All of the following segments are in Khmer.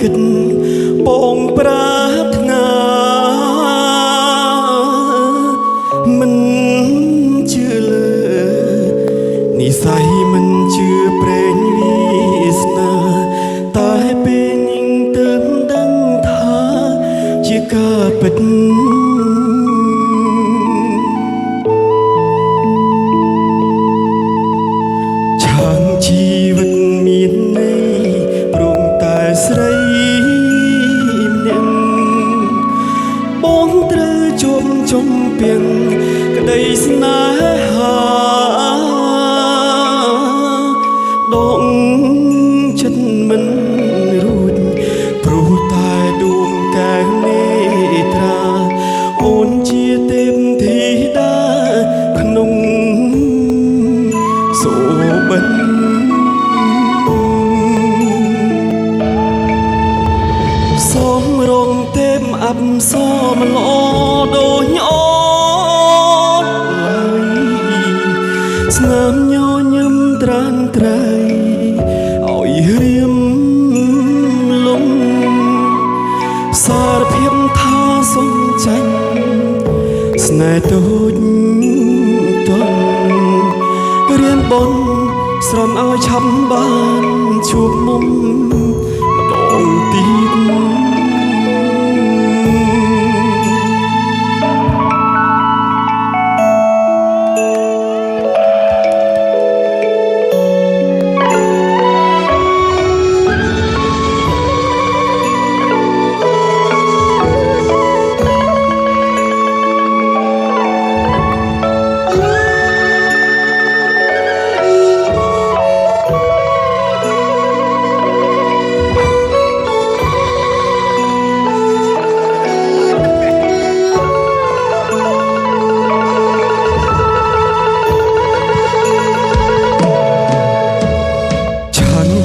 គិតបងប្រាថ្នាមិនជឿលើនិស័យមិនជឿប្រេងវាសនាតែពេលញញទើបដឹងថាជាការពិតជីវិតមានន័យព្រមតែស្រីម្នាក់បងត្រូវជួបជុំពីងក្តីស្នេហាដងចិត្តមិនរួចព្រោះតែដួងកែវនេត្រាអូនជាទេពធីតាក្នុងសូបិនសូមរងទេពអប្សរមិនល្អដូចអូនឡើយស្នាមញញឹមត្រានត្រៃឲ្យរៀមលំសារភាពថាសុំចាញ់ស្នេហ៍ទូចតន់រៀនបនស្រន់ឲ្យឆាប់បានជួបមុំម្ដងទៀត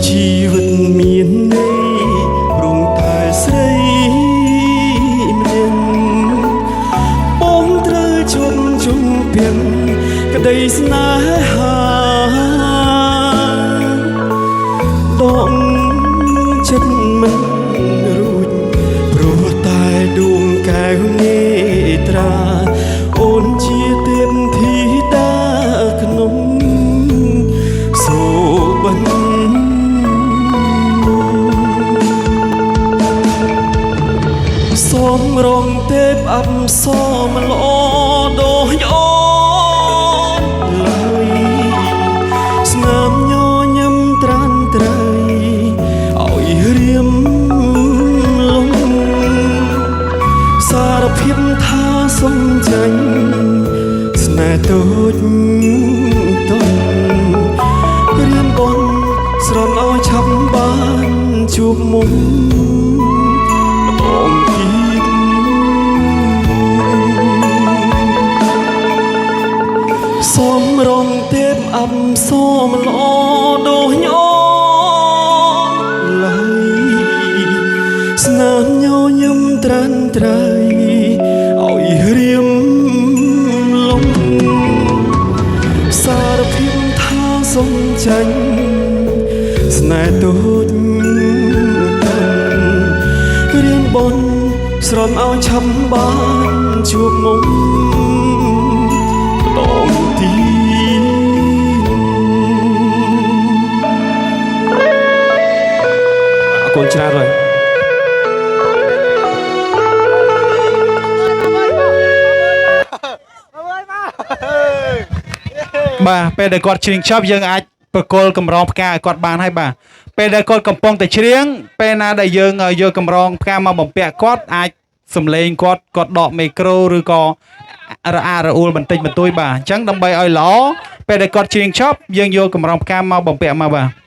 ជីវិតមានន័យព្រមតែស្រីម្នាក់បងត្រូវជុំជុំពីងក្តីស្នេហាដងចិត្តមិនរួចព្រោះតែដួងកែវនេត្រាអូនជាទេពធីតាក្នុងសូបិនសូមរងទេពអប្សរមិនល្អដូចអូនឡើយស្នាមញញឹមត្រានត្រៃឲ្យរៀមលំសារភាពថាសុំចាញ់ស្នេហ៍ទូចតន់រៀនបនស្រន់ឲ្យឆាប់បានជួបមុំបងទៀតសូមរងទេពអប្សរមិនល្អដូចអូនឡើយស្នាមញញឹមត្រានត្រៃឲ្យរៀមលំសារភាពថាសុំចាញ់ស្នេហ៍ទូចរៀនបនស្រន់ឲ្យឆាប់បានជួបមុំម្ដងទៀតអរគុណច្រើនហើយបាទពេលដែលគាត់ច្រៀងចប់យើងអាចប្រគល់កម្រងផ្កាឲ្យគាត់បានហើយបាទពេលដែលគាត់កំពុងតែច្រៀងពេលណាដែលយើងយកកម្រងផ្កាមកបំពាក់គាត់អាចសំឡេងគាត់ដកមីក្រូឬក៏រអាក់រអួលបន្តិចបន្តួចបាទអញ្ចឹងដើម្បីឲ្យល្អពេលដែលគាត់ច្រៀងចប់យើងយកកម្រងផ្កាមកបំពាក់មកបាទ